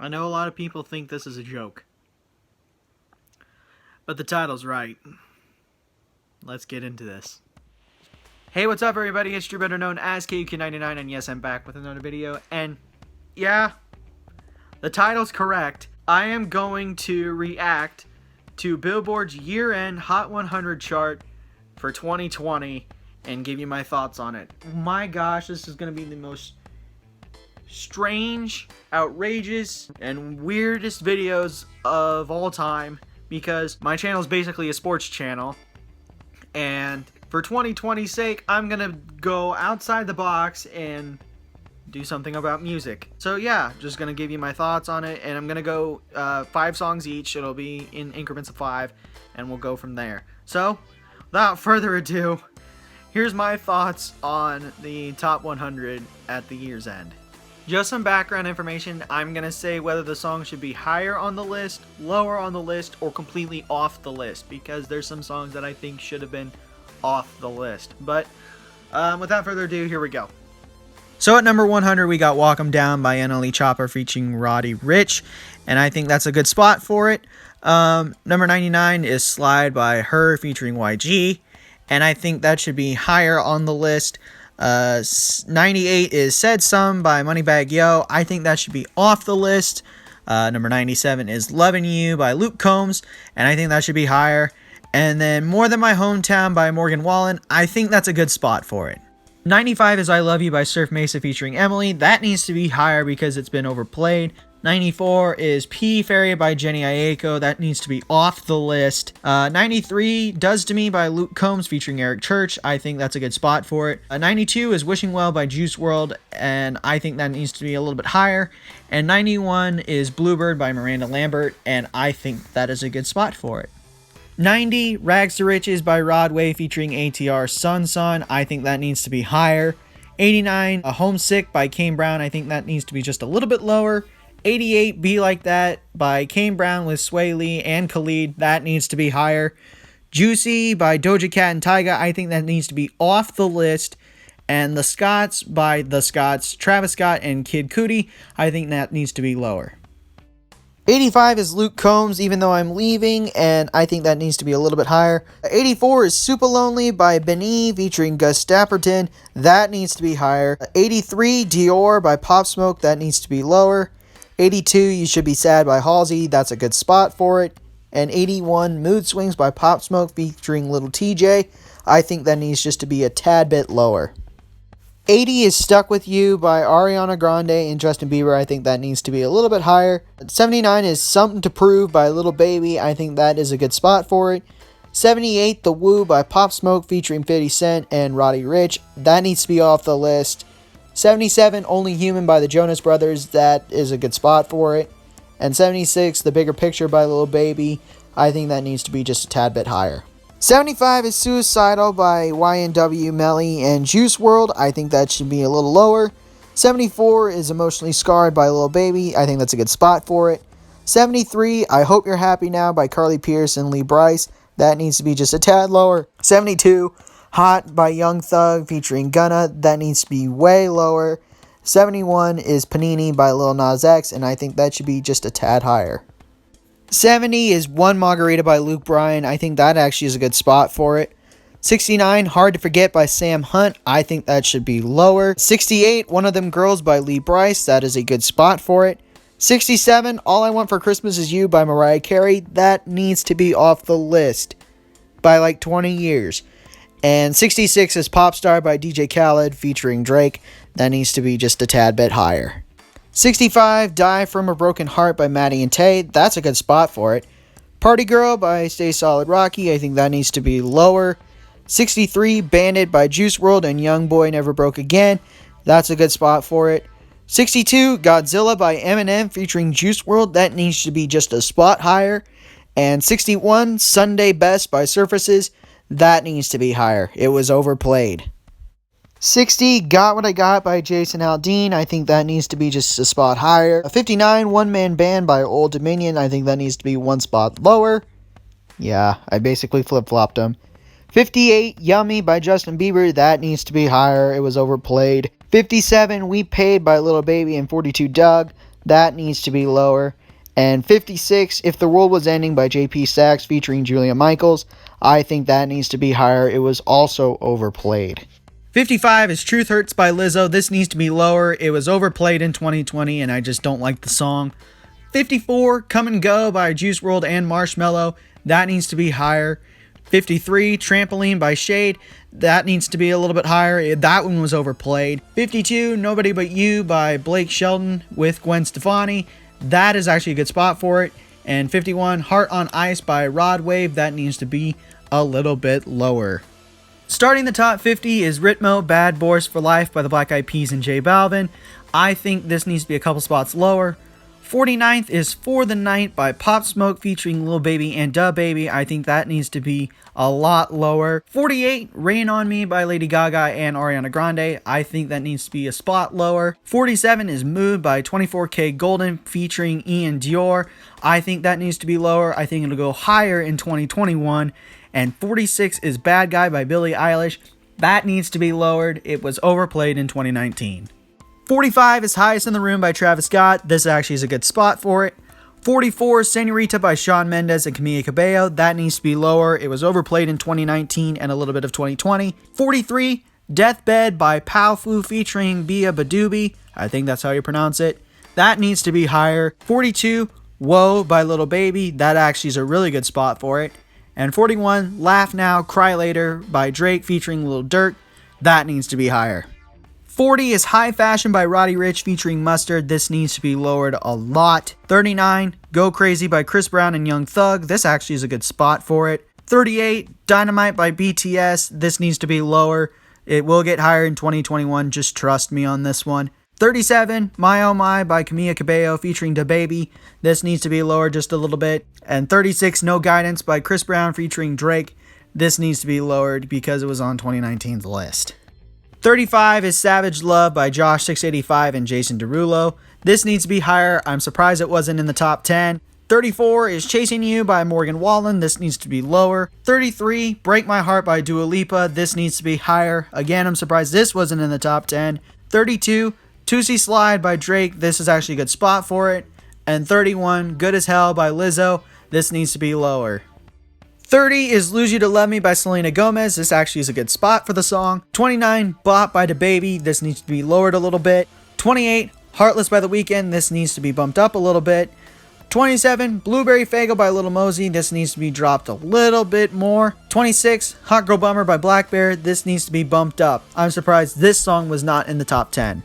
I know a lot of people think this is a joke, but the title's right. Let's get into this. Hey, what's up, everybody? It's Drew, better known as KUK99, and yes, I'm back with another video. And yeah, the title's correct. I am going to react to Billboard's year-end Hot 100 chart for 2020 and give you my thoughts on it. My gosh, this is going to be the most strange, outrageous, and weirdest videos of all time, because my channel is basically a sports channel, and for 2020's sake, I'm gonna go outside the box and do something about music. So yeah, just gonna give you my thoughts on it, and I'm gonna go 5 songs each. It'll be in increments of 5, and we'll go from there. So without further ado, here's my thoughts on the top 100 at the year's end. Just some background information. I'm going to say whether the song should be higher on the list, lower on the list, or completely off the list, because there's some songs that I think should have been off the list. But without further ado, here we go. So at number 100, we got Walk 'Em Down by NLE Chopper featuring Roddy Ricch, and I think that's a good spot for it. Number 99 is Slide by Her featuring YG, and I think that should be higher on the list. 98 is Said Some by Moneybagg Yo. I think that should be off the list. Number 97 is Lovin' You by Luke Combs, and I think that should be higher. And then More Than My Hometown by Morgan Wallen. I think that's a good spot for it. 95 is I Love You by Surf Mesa featuring Emily. That needs to be higher because it's been overplayed. 94 is P Fairy by Jenny Aiko. That needs to be off the list. 93, Does To Me by Luke Combs featuring Eric Church. I think that's a good spot for it. 92 is Wishing Well by Juice WRLD, and I think that needs to be a little bit higher. And 91 is Bluebird by Miranda Lambert, and I think that is a good spot for it. 90, Rags to Riches by Rodway featuring ATR Sun Sun. I think that needs to be higher. 89, Homesick by Kane Brown. I think that needs to be just a little bit lower. 88, Be Like That by Kane Brown with Sway Lee and Khalid. That needs to be higher. Juicy by Doja Cat and Tyga. I think that needs to be off the list. And The Scots by The Scots, Travis Scott and Kid Cudi. I think that needs to be lower. 85 is Luke Combs, Even Though I'm Leaving, and I think that needs to be a little bit higher. 84 is Super Lonely by Benee featuring Gus Dapperton. That needs to be higher. 83, Dior by Pop Smoke. That needs to be lower. 82, You Should Be Sad by Halsey. That's a good spot for it. And 81, Mood Swings by Pop Smoke featuring Little TJ. I think that needs just to be a tad bit lower. 80 is Stuck With You by Ariana Grande and Justin Bieber. I think that needs to be a little bit higher. 79 is Something to Prove by Lil Baby. I think that is a good spot for it. 78, The Woo by Pop Smoke featuring 50 Cent and Roddy Ricch. That needs to be off the list. 77, Only Human by the Jonas Brothers. That is a good spot for it. And 76, The Bigger Picture by Lil Baby. I think that needs to be just a tad bit higher. 75 is Suicidal by YNW Melly and Juice WRLD. I think that should be a little lower. 74 is Emotionally Scarred by Lil Baby. I think that's a good spot for it. 73, I Hope You're Happy Now by Carly Pearce and Lee Brice. That needs to be just a tad lower. 72, Hot by Young Thug featuring Gunna. That needs to be way lower. 71 is Panini by Lil Nas X, and I think that should be just a tad higher. 70 is One Margarita by Luke Bryan. I think that actually is a good spot for it. 69, Hard to Forget by Sam Hunt. I think that should be lower. 68, One of Them Girls by Lee Brice. That is a good spot for it. 67, All I Want for Christmas Is You by Mariah Carey. That needs to be off the list by like 20 years. And 66 is Popstar by DJ Khaled featuring Drake. That needs to be just a tad bit higher. 65, Die From a Broken Heart by Maddie and Tay. That's a good spot for it. Party Girl by Stay Solid Rocky. I think that needs to be lower. 63, Bandit by Juice WRLD and Young Boy Never Broke Again. That's a good spot for it. 62, Godzilla by Eminem featuring Juice WRLD. That needs to be just a spot higher. And 61, Sunday Best by Surfaces. That needs to be higher. It was overplayed. 60, Got What I Got by Jason Aldean. I think that needs to be just a spot higher. 59, One Man Band by Old Dominion. I think that needs to be one spot lower. Yeah, I basically flip-flopped them. 58, Yummy by Justin Bieber. That needs to be higher. It was overplayed. 57, We Paid by Lil Baby and 42 Doug. That needs to be lower. And 56, If the World Was Ending by JP Saxe featuring Julia Michaels. I think that needs to be higher. It was also overplayed. 55 is Truth Hurts by Lizzo. This needs to be lower. It was overplayed in 2020 and I just don't like the song. 54, Come and Go by Juice WRLD and Marshmello. That needs to be higher. 53, Trampoline by Shade. That needs to be a little bit higher. That one was overplayed. 52, Nobody But You by Blake Shelton with Gwen Stefani. That is actually a good spot for it. And 51, Heart on Ice by Rod Wave. That needs to be a little bit lower. Starting the top 50 is Ritmo, Bad Boys for Life by the Black Eyed Peas and J Balvin. I think this needs to be a couple spots lower. 49th is For the Night by Pop Smoke featuring Lil Baby and Da Baby. I think that needs to be a lot lower. 48, Rain on Me by Lady Gaga and Ariana Grande. I think that needs to be a spot lower. 47 is Mood by 24K Golden featuring Ian Dior. I think that needs to be lower. I think it'll go higher in 2021. And 46 is Bad Guy by Billie Eilish. That needs to be lowered. It was overplayed in 2019. 45 is Highest in the Room by Travis Scott. This actually is a good spot for it. 44 is Senorita by Shawn Mendes and Camila Cabello. That needs to be lower. It was overplayed in 2019 and a little bit of 2020. 43, Deathbed by Powfu featuring Bia Badoobie. I think that's how you pronounce it. That needs to be higher. 42, Whoa by Lil Baby. That actually is a really good spot for it. And 41, Laugh Now, Cry Later by Drake featuring Lil Durk. That needs to be higher. 40 is High Fashion by Roddy Ricch featuring Mustard. This needs to be lowered a lot. 39, Go Crazy by Chris Brown and Young Thug. This actually is a good spot for it. 38, Dynamite by BTS. This needs to be lower. It will get higher in 2021. Just trust me on this one. 37, My Oh My by Camila Cabello featuring DaBaby. This needs to be lower just a little bit. And 36, No Guidance by Chris Brown featuring Drake. This needs to be lowered because it was on 2019's list. 35 is Savage Love by Josh 685 and Jason Derulo. This needs to be higher. I'm surprised it wasn't in the top 10. 34 is Chasing You by Morgan Wallen. This needs to be lower. 33, Break My Heart by Dua Lipa. This needs to be higher. Again, I'm surprised this wasn't in the top 10. 32, Tootsie Slide by Drake. This is actually a good spot for it. And 31, Good as Hell by Lizzo. This needs to be lower. 30 is Lose You to Love Me by Selena Gomez. This actually is a good spot for the song. 29, Bop by DaBaby. This needs to be lowered a little bit. 28, Heartless by The Weeknd. This needs to be bumped up a little bit. 27, Blueberry Faygo by Lil Mosey. This needs to be dropped a little bit more. 26, Hot Girl Bummer by Black Bear. This needs to be bumped up. I'm surprised this song was not in the top 10.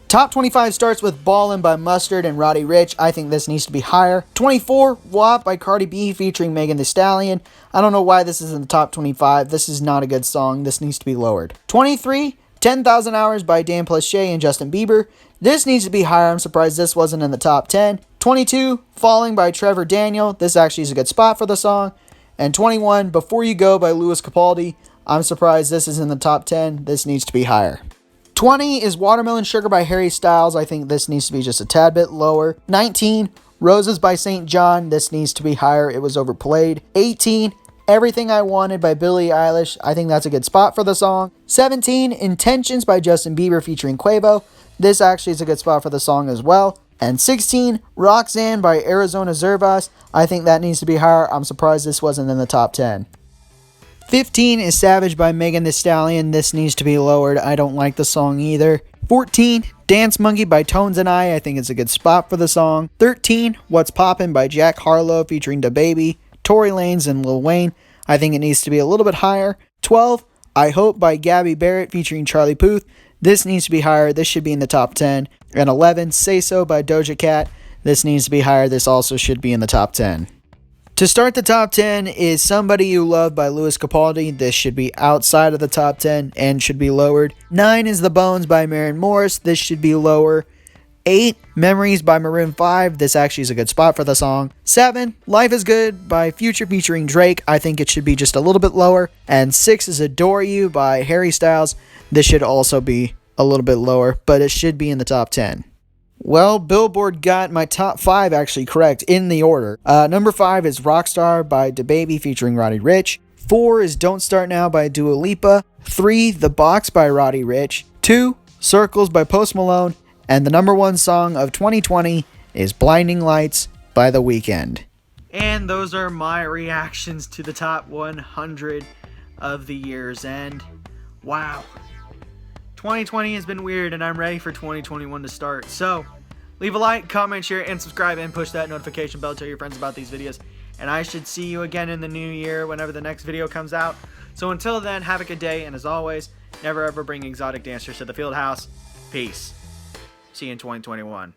Top 25 starts with Ballin' by Mustard and Roddy Ricch. I think this needs to be higher. 24, WAP by Cardi B featuring Megan Thee Stallion. I don't know why this is in the top 25. This is not a good song. This needs to be lowered. 23, 10,000 Hours by Dan Plus Shay and Justin Bieber. This needs to be higher. I'm surprised this wasn't in the top 10. 22, Falling by Trevor Daniel. This actually is a good spot for the song. And 21, Before You Go by Louis Capaldi. I'm surprised this is in the top 10. This needs to be higher. 20 is Watermelon Sugar by Harry Styles. I think this needs to be just a tad bit lower. 19, Roses by St. John. This needs to be higher. It was overplayed. 18, Everything I Wanted by Billie Eilish. I think that's a good spot for the song. 17, Intentions by Justin Bieber featuring Quavo. This actually is a good spot for the song as well. And 16, Roxanne by Arizona Zervas. I think that needs to be higher. I'm surprised this wasn't in the top 10. 15 is Savage by Megan Thee Stallion. This needs to be lowered. I don't like the song either. 14, Dance Monkey by Tones and I think it's a good spot for the song. 13, What's Poppin' by Jack Harlow featuring DaBaby, Tory Lanez, and Lil Wayne. I think it needs to be a little bit higher. 12, I Hope by Gabby Barrett featuring Charlie Puth. This needs to be higher. This should be in the top 10. And 11, Say So by Doja Cat. This needs to be higher. This also should be in the top 10. To start the top 10 is Somebody You Love by Louis Capaldi. This should be outside of the top 10 and should be lowered. 9 is The Bones by Maren Morris. This should be lower. 8, Memories by Maroon 5. This actually is a good spot for the song. 7, Life is Good by Future featuring Drake. I think it should be just a little bit lower. And 6 is Adore You by Harry Styles. This should also be a little bit lower, but it should be in the top 10. Well, Billboard got my top 5 actually correct in the order. Number 5 is Rockstar by DaBaby featuring Roddy Ricch. 4 is Don't Start Now by Dua Lipa. 3, The Box by Roddy Ricch. 2, Circles by Post Malone. And the number one song of 2020 is Blinding Lights by The Weeknd. And those are my reactions to the top 100 of the year's end. Wow. 2020 has been weird, and I'm ready for 2021 to start. So, leave a like, comment, share, and subscribe, and push that notification bell to tell your friends about these videos. And I should see you again in the new year whenever the next video comes out. So until then, have a good day, and as always, never ever bring exotic dancers to the field house. Peace. See you in 2021.